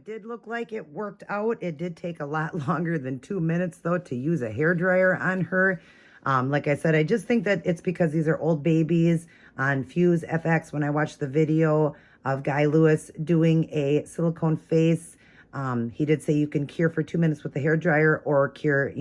it did look like it worked out. It did take a lot longer than 2 minutes, though, to use a hairdryer on her. Like I said, I just think that it's because these are old babies. On Fuse FX, when I watched the video of Guy Lewis doing a silicone face, he did say you can cure for 2 minutes with the hairdryer or cure,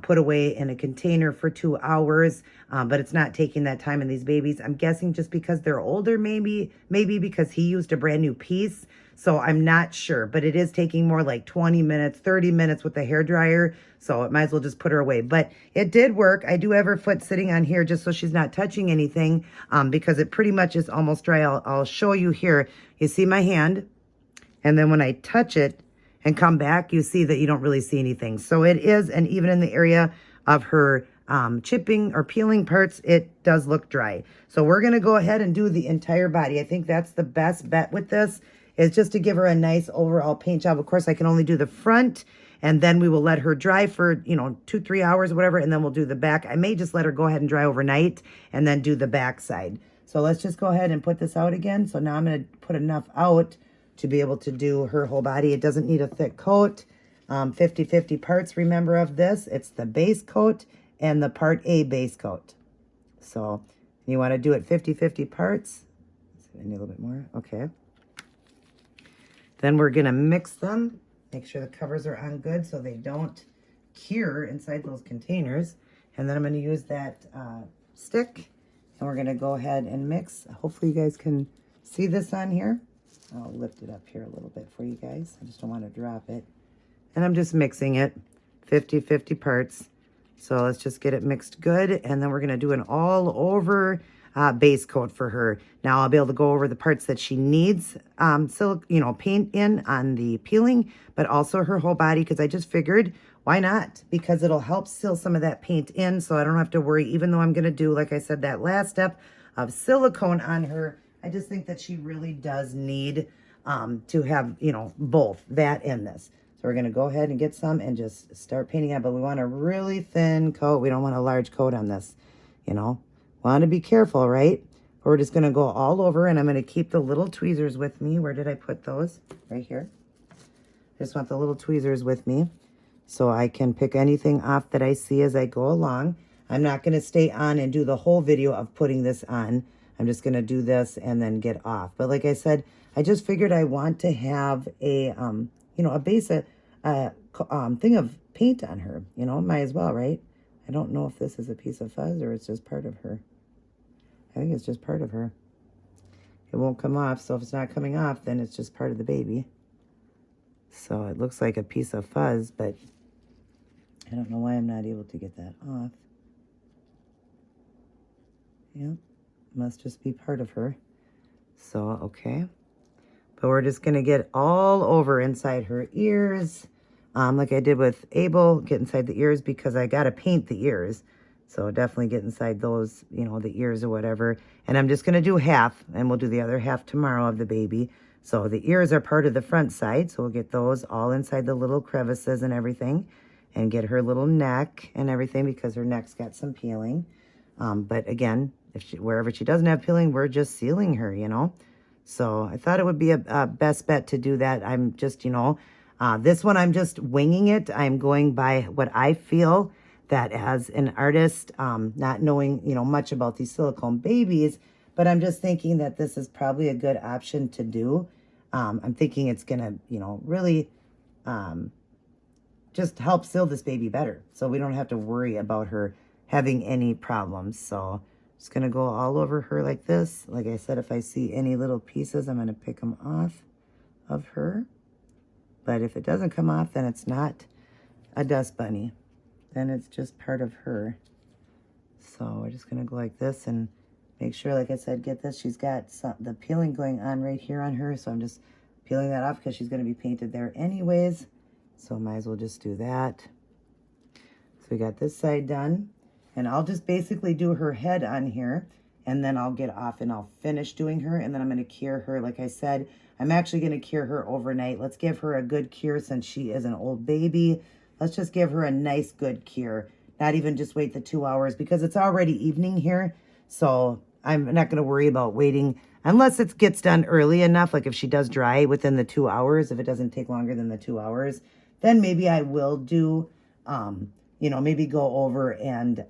put away in a container for 2 hours, but it's not taking that time in these babies. I'm guessing just because they're older, maybe because he used a brand new piece. So I'm not sure, but it is taking more like 20 minutes, 30 minutes with the hairdryer. So it might as well just put her away. But it did work. I do have her foot sitting on here just so she's not touching anything, because it pretty much is almost dry. I'll show you here. You see my hand, and then when I touch it and come back, you see that you don't really see anything. So it is, and even in the area of her chipping or peeling parts, it does look dry. So we're going to go ahead and do the entire body. I think that's the best bet with this, is just to give her a nice overall paint job. Of course, I can only do the front, and then we will let her dry for, 2-3 hours or whatever, and then we'll do the back. I may just let her go ahead and dry overnight and then do the back side. So let's just go ahead and put this out again. So now I'm going to put enough out to be able to do her whole body. It doesn't need a thick coat. 50-50 parts, remember, of this. It's the base coat and the part A base coat. So you want to do it 50-50 parts. I need a little bit more. Okay. Then we're going to mix them. Make sure the covers are on good so they don't cure inside those containers. And then I'm going to use that stick, and we're going to go ahead and mix. Hopefully you guys can see this on here. I'll lift it up here a little bit for you guys. I just don't want to drop it. And I'm just mixing it 50-50 parts. So let's just get it mixed good. And then we're going to do an all over base coat for her. Now I'll be able to go over the parts that she needs paint in on the peeling, but also her whole body, because I just figured, why not? Because it'll help seal some of that paint in, so I don't have to worry, even though I'm going to do, like I said, that last step of silicone on her. I just think that she really does need to have, both that and this. So we're going to go ahead and get some and just start painting it, but we want a really thin coat. We don't want a large coat on this, Want to be careful, right? We're just going to go all over, and I'm going to keep the little tweezers with me. Where did I put those? Right here. Just want the little tweezers with me so I can pick anything off that I see as I go along. I'm not going to stay on and do the whole video of putting this on. I'm just going to do this and then get off. But like I said, I just figured I want to have a, a base, thing of paint on her. Might as well, right? I don't know if this is a piece of fuzz or it's just part of her. I think it's just part of her. It won't come off, so if it's not coming off, then it's just part of the baby. So it looks like a piece of fuzz, but I don't know why I'm not able to get that off. Yep, must just be part of her. So, okay. But we're just going to get all over inside her ears, like I did with Abel, get inside the ears, because I got to paint the ears. So definitely get inside those, the ears or whatever. And I'm just going to do half, and we'll do the other half tomorrow of the baby. So the ears are part of the front side, so we'll get those all inside the little crevices and everything, and get her little neck and everything, because her neck's got some peeling. But again, wherever she doesn't have peeling, we're just sealing her, So I thought it would be a best bet to do that. I'm just, this one I'm just winging it. I'm going by what I feel that as an artist, not knowing, much about these silicone babies, but I'm just thinking that this is probably a good option to do. I'm thinking it's going to, really just help seal this baby better, so we don't have to worry about her having any problems. So just going to go all over her like this. Like I said, if I see any little pieces, I'm going to pick them off of her. But if it doesn't come off, then it's not a dust bunny. Then it's just part of her. So we're just going to go like this and make sure, like I said, get this. She's got the peeling going on right here on her. So I'm just peeling that off because she's going to be painted there anyways. So might as well just do that. So we got this side done. And I'll just basically do her head on here. And then I'll get off and I'll finish doing her. And then I'm going to cure her. Like I said, I'm actually going to cure her overnight. Let's give her a good cure since she is an old baby. Let's just give her a nice good cure. Not even just wait the 2 hours because it's already evening here. So I'm not going to worry about waiting unless it gets done early enough, like if she does dry within the 2 hours, if it doesn't take longer than the 2 hours, then maybe I will do, you know, maybe go over and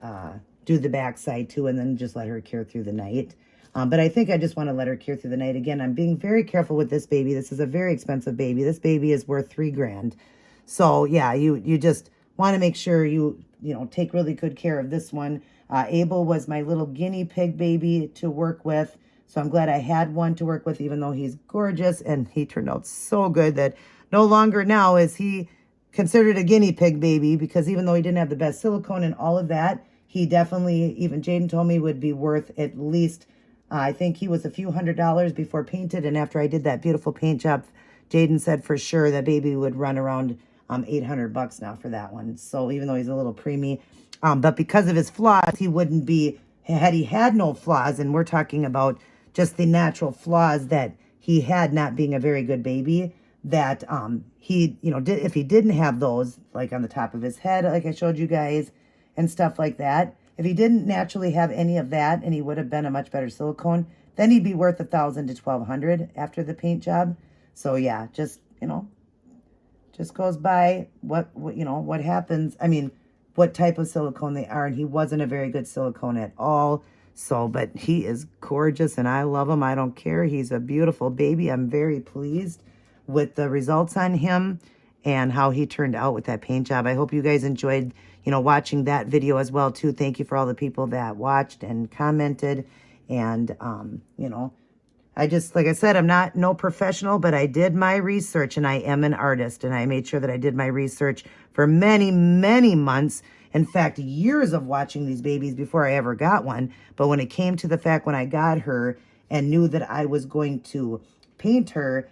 do the backside too, and then just let her cure through the night. But I think I just want to let her cure through the night. Again, I'm being very careful with this baby. This is a very expensive baby. This baby is worth $3,000. So yeah, you just want to make sure you know, take really good care of this one. Abel was my little guinea pig baby to work with. So I'm glad I had one to work with, even though he's gorgeous, and he turned out so good that no longer now is he considered a guinea pig baby, because even though he didn't have the best silicone and all of that, he definitely, even Jaden told me, would be worth at least, I think he was a few $100s before painted. And after I did that beautiful paint job, Jaden said for sure that baby would run around $800 now for that one. So even though he's a little preemie, but because of his flaws, he wouldn't be, had he had no flaws, and we're talking about just the natural flaws that he had, not being a very good baby, that he, you know, if he didn't have those, like on the top of his head, like I showed you guys, and stuff like that, if he didn't naturally have any of that, and he would have been a much better silicone, then he'd be worth $1,000 to $1,200 after the paint job. So yeah, just, you know, just goes by what you know, what happens. I mean, what type of silicone they are, and he wasn't a very good silicone at all. So, but he is gorgeous, and I love him. I don't care. He's a beautiful baby. I'm very pleased with the results on him and how he turned out with that paint job. I hope you guys enjoyed, you know, watching that video as well too. Thank you for all the people that watched and commented. And you know, I just, like I said, I'm not no professional, but I did my research, and I am an artist, and I made sure that I did my research for many, many months. In fact, years of watching these babies before I ever got one. But when it came to the fact when I got her and knew that I was going to paint her,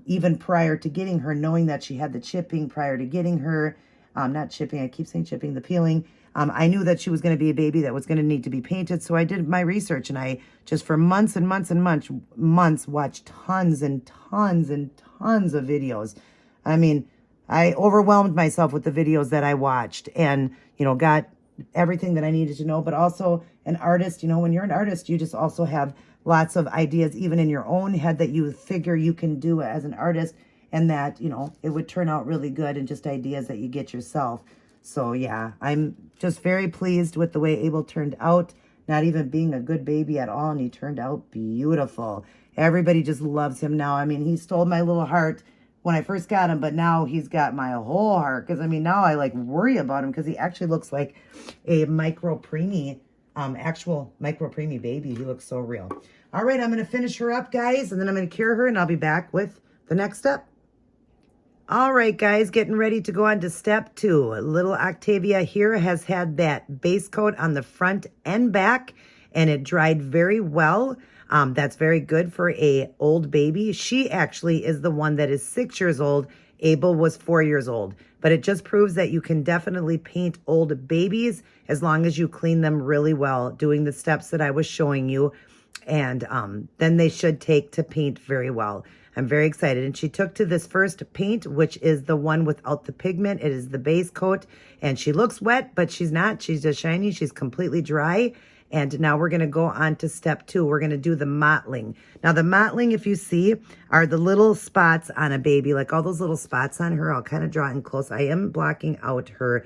even prior to getting her, knowing that she had the chipping prior to getting her, not chipping, I keep saying chipping, the peeling, I knew that she was going to be a baby that was going to need to be painted. So I did my research, and I just for months and months and months watched tons and tons and tons of videos. I mean, I overwhelmed myself with the videos that I watched, and, you know, got everything that I needed to know. But also an artist, you know, when you're an artist, you just also have lots of ideas, even in your own head, that you figure you can do as an artist, and that, you know, it would turn out really good, and just ideas that you get yourself. So yeah, I'm just very pleased with the way Abel turned out, not even being a good baby at all, and he turned out beautiful. Everybody just loves him now. I mean, he stole my little heart when I first got him, but now he's got my whole heart, because I mean, now I like worry about him, because he actually looks like a micro preemie, actual micro preemie baby. He looks so real. All right, I'm going to finish her up, guys, and then I'm going to cure her, and I'll be back with the next step. All right, guys, getting ready to go on to step 2. Little Octavia here has had that base coat on the front and back, and it dried very well. That's very good for a old baby. She actually is the one that is 6 years old. Abel was 4 years old. But it just proves that you can definitely paint old babies as long as you clean them really well, doing the steps that I was showing you. And then they should take to paint very well. I'm very excited. And she took to this first paint, which is the one without the pigment. It is the base coat. And she looks wet, but she's not. She's just shiny. She's completely dry. And now we're going to go on to step 2. We're going to do the mottling. Now, the mottling, if you see, are the little spots on a baby, like all those little spots on her. I'll kind of draw in close. I am blocking out her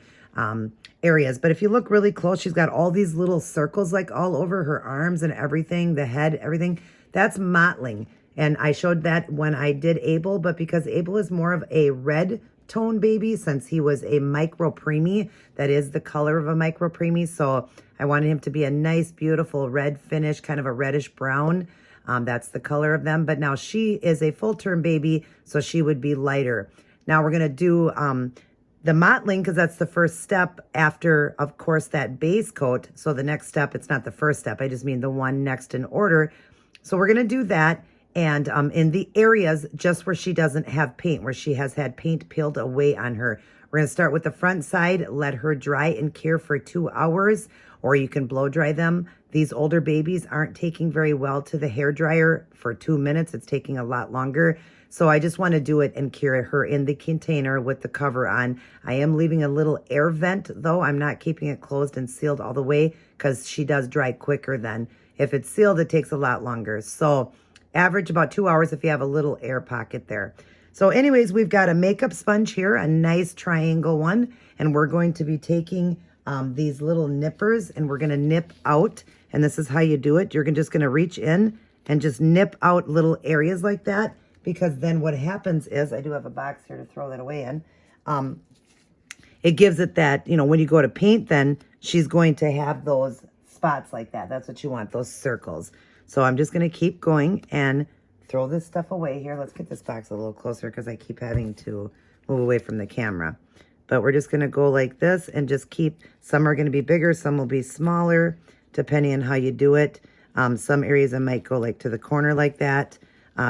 areas. But if you look really close, she's got all these little circles like all over her arms and everything, the head, everything. That's mottling. And I showed that when I did Abel, but because Abel is more of a red tone baby, since he was a micro preemie, that is the color of a micro preemie. So I wanted him to be a nice, beautiful red finish, kind of a reddish brown. That's the color of them. But now she is a full term baby, so she would be lighter. Now we're going to do the mottling, because that's the first step after, of course, that base coat. So the next step, it's not the first step. I just mean the one next in order. So we're going to do that. And in the areas just where she doesn't have paint, where she has had paint peeled away on her. We're going to start with the front side, let her dry and cure for 2 hours, or you can blow dry them. These older babies aren't taking very well to the hair dryer for 2 minutes. It's taking a lot longer. So I just want to do it and cure her in the container with the cover on. I am leaving a little air vent, though. I'm not keeping it closed and sealed all the way, because she does dry quicker then. If it's sealed, it takes a lot longer. So average about 2 hours if you have a little air pocket there. So anyways, we've got a makeup sponge here, a nice triangle one, and we're going to be taking these little nippers and we're going to nip out, and this is how you do it. You're just going to reach in and just nip out little areas like that, because then what happens is, I do have a box here to throw that away in, it gives it that, you know, when you go to paint, then she's going to have those spots like that. That's what you want, those circles. So I'm just going to keep going and throw this stuff away here. Let's get this box a little closer because I keep having to move away from the camera. But we're just going to go like this and just keep, some are going to be bigger, some will be smaller, depending on how you do it. Some areas I might go like to the corner like that,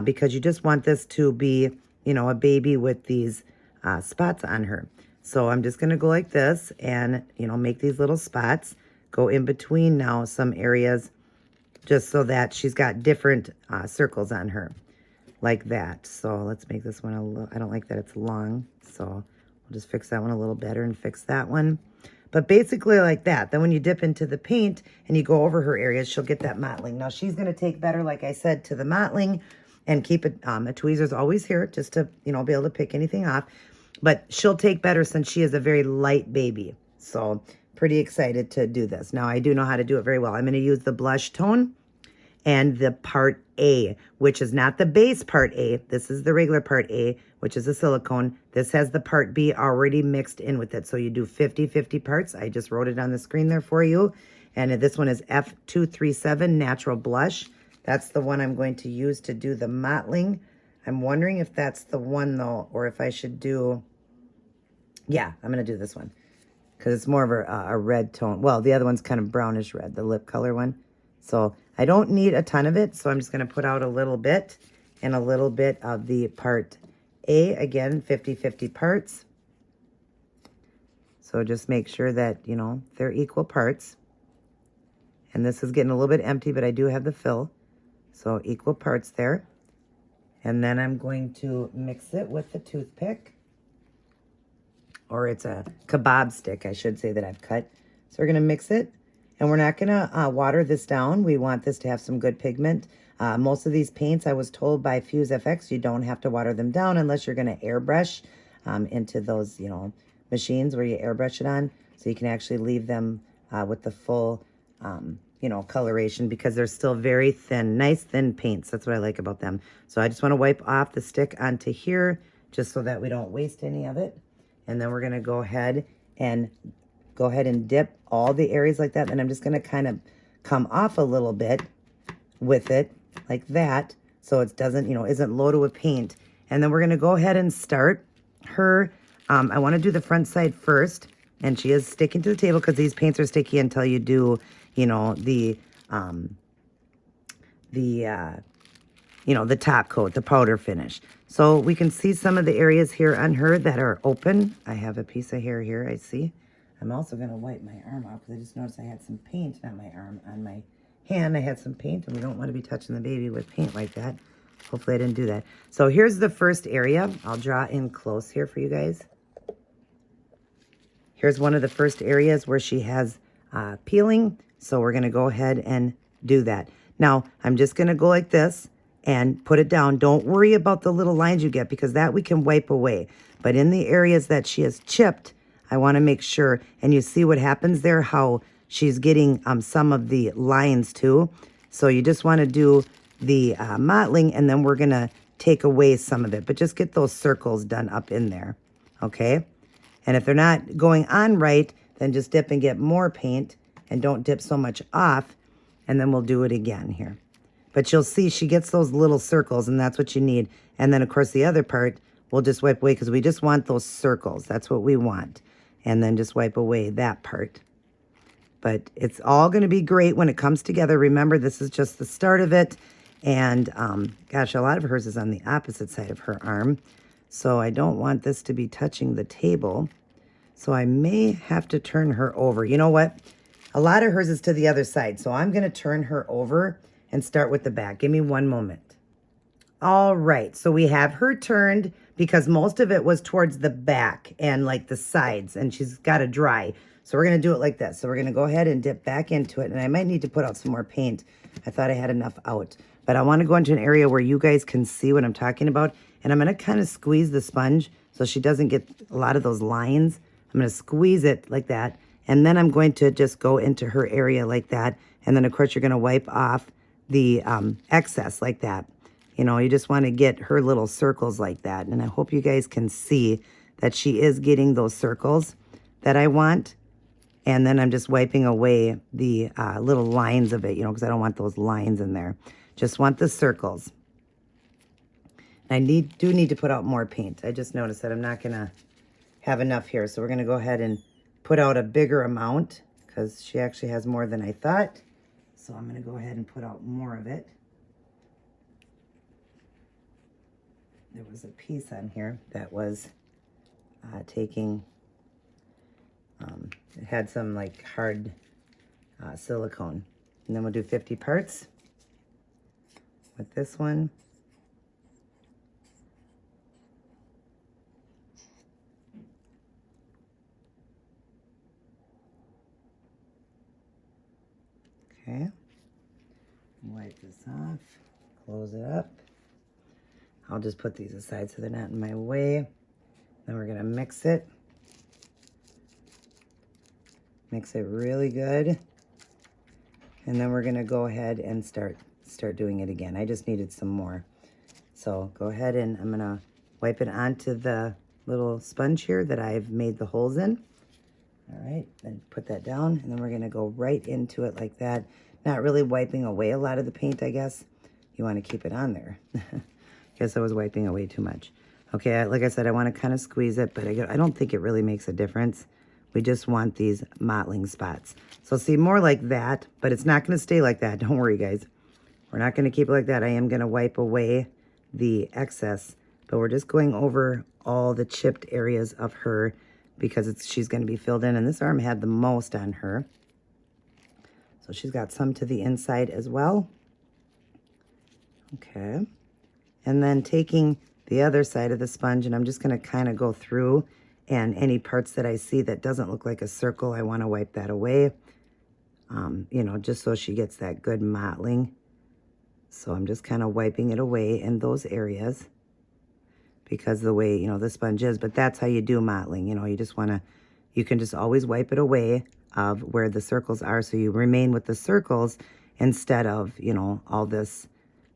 because you just want this to be, you know, a baby with these spots on her. So I'm just going to go like this and, you know, make these little spots, go in between now some areas, just so that she's got different circles on her, like that. So let's make this one a little, I don't like that it's long, so we'll just fix that one a little better and fix that one. But basically like that. Then when you dip into the paint and you go over her areas, she'll get that mottling. Now she's going to take better, like I said, to the mottling, and keep it, a tweezer's always here just to, you know, be able to pick anything off. But she'll take better since she is a very light baby. So pretty excited to do this. Now I do know how to do it very well. I'm going to use the blush tone and the part A, which is not the base part A. This is the regular part A, which is a silicone. This has the part B already mixed in with it. So you do 50-50 parts. I just wrote it on the screen there for you. And this one is F237 Natural Blush. That's the one I'm going to use to do the mottling. I'm wondering if that's the one though, or if I should do, yeah, I'm going to do this one because it's more of a red tone. Well, the other one's kind of brownish red, the lip color one. So I don't need a ton of it, so I'm just going to put out a little bit and a little bit of the part A. Again, 50-50 parts. So just make sure that, you know, they're equal parts. And this is getting a little bit empty, but I do have the fill. So equal parts there. And then I'm going to mix it with the toothpick. Or it's a kebab stick, I should say, that I've cut. So we're going to mix it. And we're not going to water this down. We want this to have some good pigment. Most of these paints, I was told by Fuse FX, you don't have to water them down unless you're going to airbrush into those, you know, machines where you airbrush it on. So you can actually leave them with the full, you know, coloration, because they're still very thin, nice thin paints. That's what I like about them. So I just want to wipe off the stick onto here just so that we don't waste any of it. And then we're going to go ahead and dip all the areas like that. And I'm just going to kind of come off a little bit with it like that, so it doesn't, you know, isn't loaded with paint. And then we're going to go ahead and start her. I want to do the front side first, and she is sticking to the table because these paints are sticky until you do, you know, the you know, the top coat, the powder finish. So we can see some of the areas here on her that are open. I have a piece of hair here, I see. I'm also going to wipe my arm off because I just noticed I had some paint, not my arm, on my hand. I had some paint, and we don't want to be touching the baby with paint like that. Hopefully I didn't do that. So here's the first area. I'll draw in close here for you guys. Here's one of the first areas where she has peeling. So we're going to go ahead and do that. Now, I'm just going to go like this and put it down. Don't worry about the little lines you get, because that we can wipe away. But in the areas that she has chipped, I want to make sure, and you see what happens there, how she's getting some of the lines too. So you just want to do the mottling, and then we're going to take away some of it. But just get those circles done up in there, okay? And if they're not going on right, then just dip and get more paint, and don't dip so much off, and then we'll do it again here. But you'll see she gets those little circles, and that's what you need. And then, of course, the other part, we'll just wipe away because we just want those circles. That's what we want. And then just wipe away that part. But it's all going to be great when it comes together. Remember, this is just the start of it. And, gosh, a lot of hers is on the opposite side of her arm. So I don't want this to be touching the table. So I may have to turn her over. You know what? A lot of hers is to the other side. So I'm going to turn her over and start with the back. Give me one moment. All right. So we have her turned because most of it was towards the back and like the sides, and she's got to dry. So we're going to do it like this. So we're going to go ahead and dip back into it. And I might need to put out some more paint. I thought I had enough out. but I want to go into an area where you guys can see what I'm talking about. And I'm going to kind of squeeze the sponge so she doesn't get a lot of those lines. I'm going to squeeze it like that. And then I'm going to just go into her area like that. And then, of course, you're going to wipe off the excess like that. You know, you just want to get her little circles like that. And I hope you guys can see that she is getting those circles that I want. And then I'm just wiping away the little lines of it, you know, because I don't want those lines in there. Just want the circles. I do need to put out more paint. I just noticed that I'm not going to have enough here. So we're going to go ahead and put out a bigger amount because she actually has more than I thought. So I'm going to go ahead and put out more of it. There was a piece on here that was taking... it had some like hard silicone. And then we'll do 50 parts with this one. Okay. Wipe this off. Close it up. I'll just put these aside so they're not in my way. Then we're going to mix it. Mix it really good. And then we're going to go ahead and start doing it again. I just needed some more. So go ahead and I'm going to wipe it onto the little sponge here that I've made the holes in. All right, then put that down, and then we're going to go right into it like that. Not really wiping away a lot of the paint, I guess. You want to keep it on there. Guess I was wiping away too much. Okay, like I said, I want to kind of squeeze it, but I don't think it really makes a difference. We just want these mottling spots. So see, more like that, but it's not going to stay like that. Don't worry, guys. We're not going to keep it like that. I am going to wipe away the excess, but we're just going over all the chipped areas of her because she's going to be filled in. And this arm had the most on her. So she's got some to the inside as well. Okay. And then taking the other side of the sponge, and I'm just going to kind of go through, and any parts that I see that doesn't look like a circle, I want to wipe that away. You know, just so she gets that good mottling. So I'm just kind of wiping it away in those areas because the way, you know, the sponge is. But that's how you do mottling. You know, you just want to, you can just always wipe it away of where the circles are, so you remain with the circles instead of, you know, all this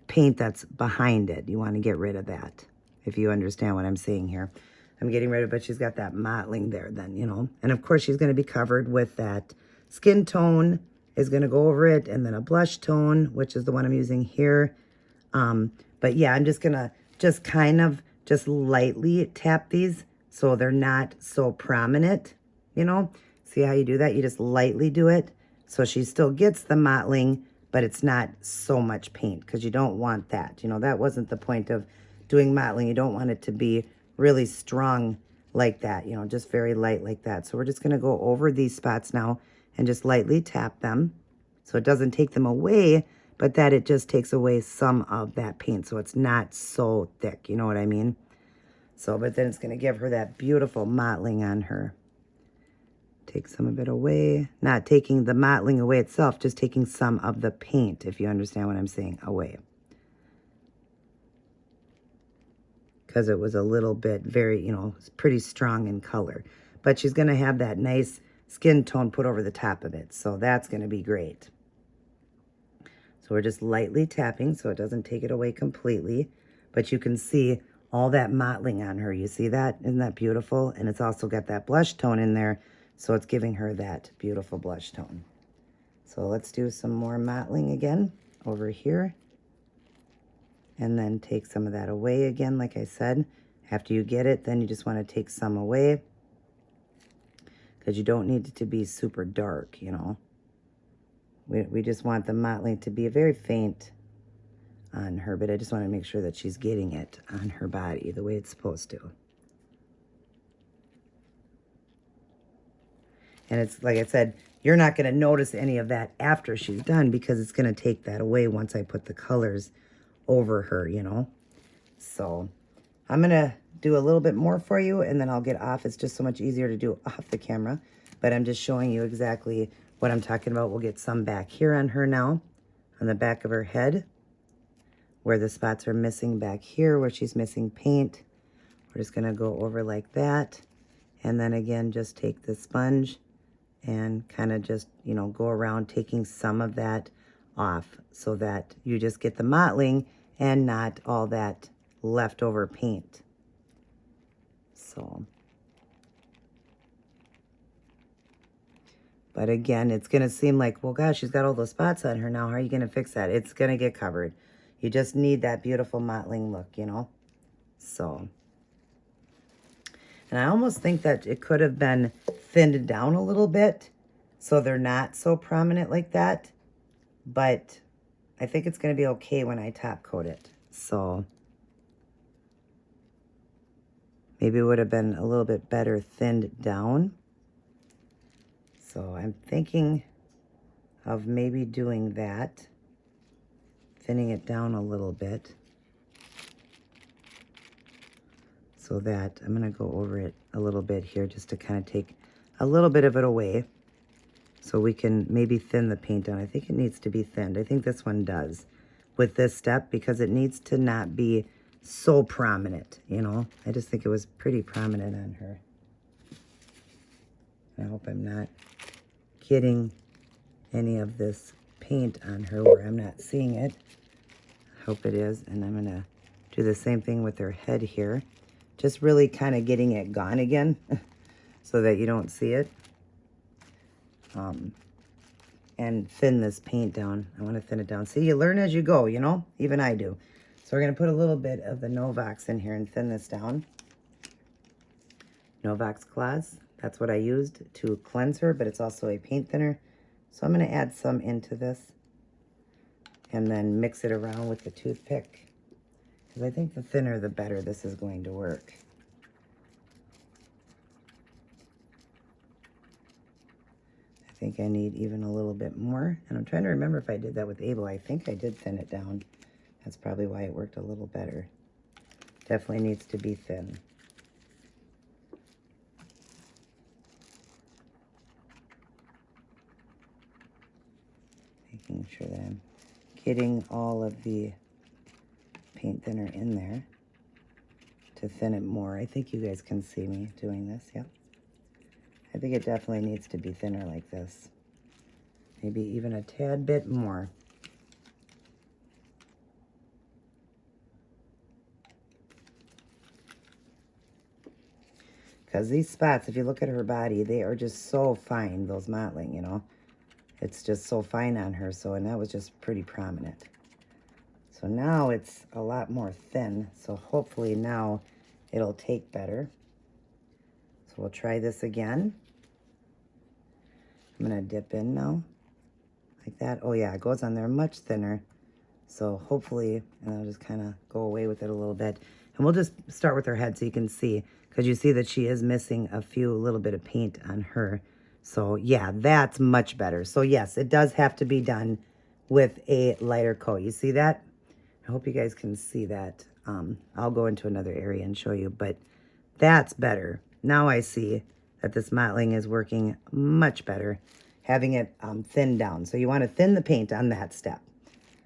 paint that's behind it. You want to get rid of that, if you understand what I'm saying here. I'm getting rid of it, but she's got that mottling there then, you know. And of course she's going to be covered with that skin tone is going to go over it, and then a blush tone, which is the one I'm using here. But yeah, I'm just going to just kind of just lightly tap these so they're not so prominent, you know. See how you do that? You just lightly do it so she still gets the mottling, but it's not so much paint, because you don't want that. You know, that wasn't the point of doing mottling. You don't want it to be really strong like that, you know, just very light like that. So we're just going to go over these spots now and just lightly tap them so it doesn't take them away, but that it just takes away some of that paint so it's not so thick, you know what I mean? So, but then it's going to give her that beautiful mottling on her. Take some of it away. Not taking the mottling away itself, just taking some of the paint, if you understand what I'm saying, away. Because it was a little bit very, you know, pretty strong in color. But she's going to have that nice skin tone put over the top of it. So that's going to be great. So we're just lightly tapping so it doesn't take it away completely. But you can see all that mottling on her. You see that? Isn't that beautiful? And it's also got that blush tone in there. So it's giving her that beautiful blush tone. So let's do some more mottling again over here. And then take some of that away again, like I said. After you get it, then you just want to take some away, because you don't need it to be super dark, you know. We just want the mottling to be very faint on her, but I just want to make sure that she's getting it on her body the way it's supposed to. And it's, like I said, you're not going to notice any of that after she's done, because it's going to take that away once I put the colors over her, you know. So I'm going to do a little bit more for you, and then I'll get off. It's just so much easier to do off the camera, but I'm just showing you exactly what I'm talking about. We'll get some back here on her now, on the back of her head. where the spots are missing back here, where she's missing paint. We're just gonna go over like that. And then again, just take the sponge and kind of just, you know, go around taking some of that off so that you just get the mottling and not all that leftover paint. So, but again, it's going to seem like, well, gosh, she's got all those spots on her now. How are you going to fix that? It's going to get covered. You just need that beautiful mottling look, you know? So, and I almost think that it could have been thinned down a little bit so they're not so prominent like that. But I think it's going to be okay when I top coat it. So maybe it would have been a little bit better thinned down. So I'm thinking of maybe doing that, thinning it down a little bit so that I'm going to go over it a little bit here just to kind of take a little bit of it away so we can maybe thin the paint down. I think it needs to be thinned. I think this one does with this step because it needs to not be so prominent, you know. I just think it was pretty prominent on her. I hope I'm not getting any of this paint on her where I'm not seeing it. I hope it is. And I'm going to do the same thing with her head here. Just really kind of getting it gone again so that you don't see it. And thin this paint down. I want to thin it down. See, you learn as you go, you know? Even I do. So we're going to put a little bit of the Novox in here and thin this down. Novox Claws. That's what I used to cleanse her, but it's also a paint thinner. So I'm going to add some into this and then mix it around with the toothpick. Because I think the thinner, the better this is going to work. I think I need even a little bit more. And I'm trying to remember if I did that with Abel. I think I did thin it down. That's probably why it worked a little better. Definitely needs to be thin. Making sure that I'm getting all of the paint thinner in there to thin it more. I think you guys can see me doing this, yep. I think it definitely needs to be thinner like this. Maybe even a tad bit more. Because these spots, if you look at her body, they are just so fine, those mottling, you know. It's just so fine on her, so, and that was just pretty prominent. So now it's a lot more thin, so hopefully now it'll take better. So we'll try this again. I'm going to dip in now, like that. Oh yeah, it goes on there much thinner. So hopefully, and I'll just kind of go away with it a little bit. And we'll just start with her head so you can see, because you see that she is missing a little bit of paint on her. So yeah, that's much better. So yes, it does have to be done with a lighter coat. You see that? I hope you guys can see that. I'll go into another area and show you, but that's better. Now I see that this mottling is working much better, having it thinned down. So you want to thin the paint on that step.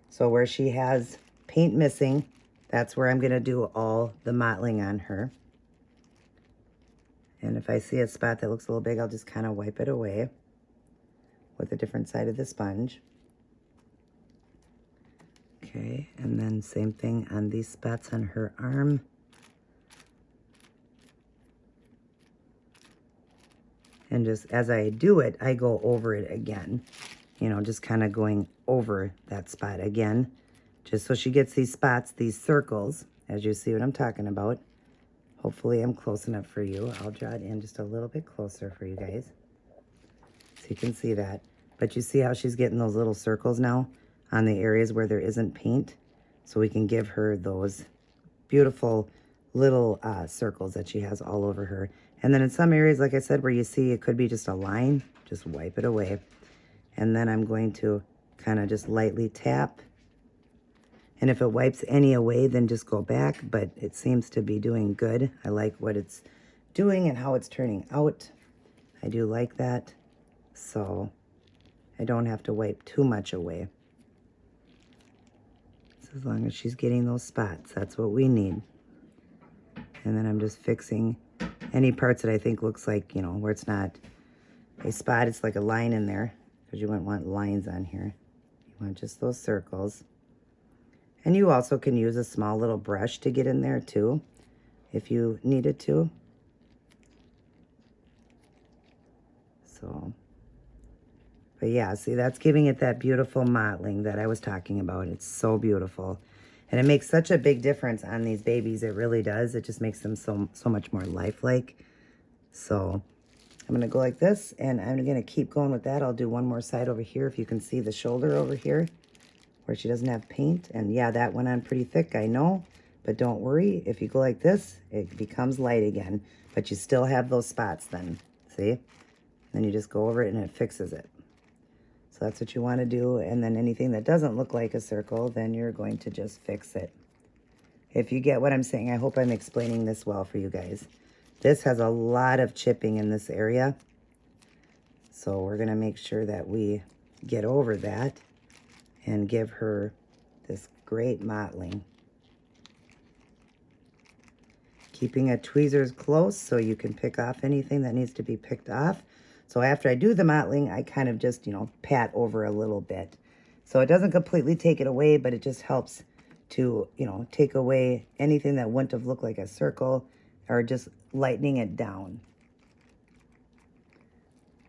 So where she has paint missing, that's where I'm going to do all the mottling on her. And if I see a spot that looks a little big, I'll just kind of wipe it away with a different side of the sponge. Okay, and then same thing on these spots on her arm. And just as I do it, I go over it again. You know, just kind of going over that spot again. Just so she gets these spots, these circles, as you see what I'm talking about. Hopefully I'm close enough for you. I'll draw it in just a little bit closer for you guys, so you can see that. But you see how she's getting those little circles now on the areas where there isn't paint? So we can give her those beautiful little circles that she has all over her. And then in some areas, like I said, where you see it could be just a line, just wipe it away. And then I'm going to kind of just lightly tap. And if it wipes any away, then just go back. But it seems to be doing good. I like what it's doing and how it's turning out. I do like that. So I don't have to wipe too much away. as long as she's getting those spots, that's what we need. And then I'm just fixing any parts that I think looks like, you know, where it's not a spot, it's like a line in there, because you wouldn't want lines on here. You want just those circles. And you also can use a small little brush to get in there too, if you needed to. So, but yeah, see, that's giving it that beautiful mottling that I was talking about. It's so beautiful. And it makes such a big difference on these babies. It really does. It just makes them so much more lifelike. So I'm going to go like this, and I'm going to keep going with that. I'll do one more side over here, if you can see the shoulder over here where she doesn't have paint. And yeah, that went on pretty thick, I know. But don't worry. If you go like this, it becomes light again. But you still have those spots then. See? Then you just go over it and it fixes it. So that's what you want to do. And then anything that doesn't look like a circle, then you're going to just fix it. If you get what I'm saying, I hope I'm explaining this well for you guys. This has a lot of chipping in this area. So we're going to make sure that we get over that and give her this great mottling. Keeping a tweezers close so you can pick off anything that needs to be picked off. So after I do the mottling, I kind of just, you know, pat over a little bit. So it doesn't completely take it away, but it just helps to, you know, take away anything that wouldn't have looked like a circle, or just lightening it down.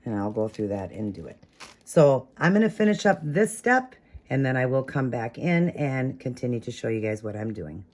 And I'll go through that and do it. So I'm going to finish up this step, and then I will come back in and continue to show you guys what I'm doing.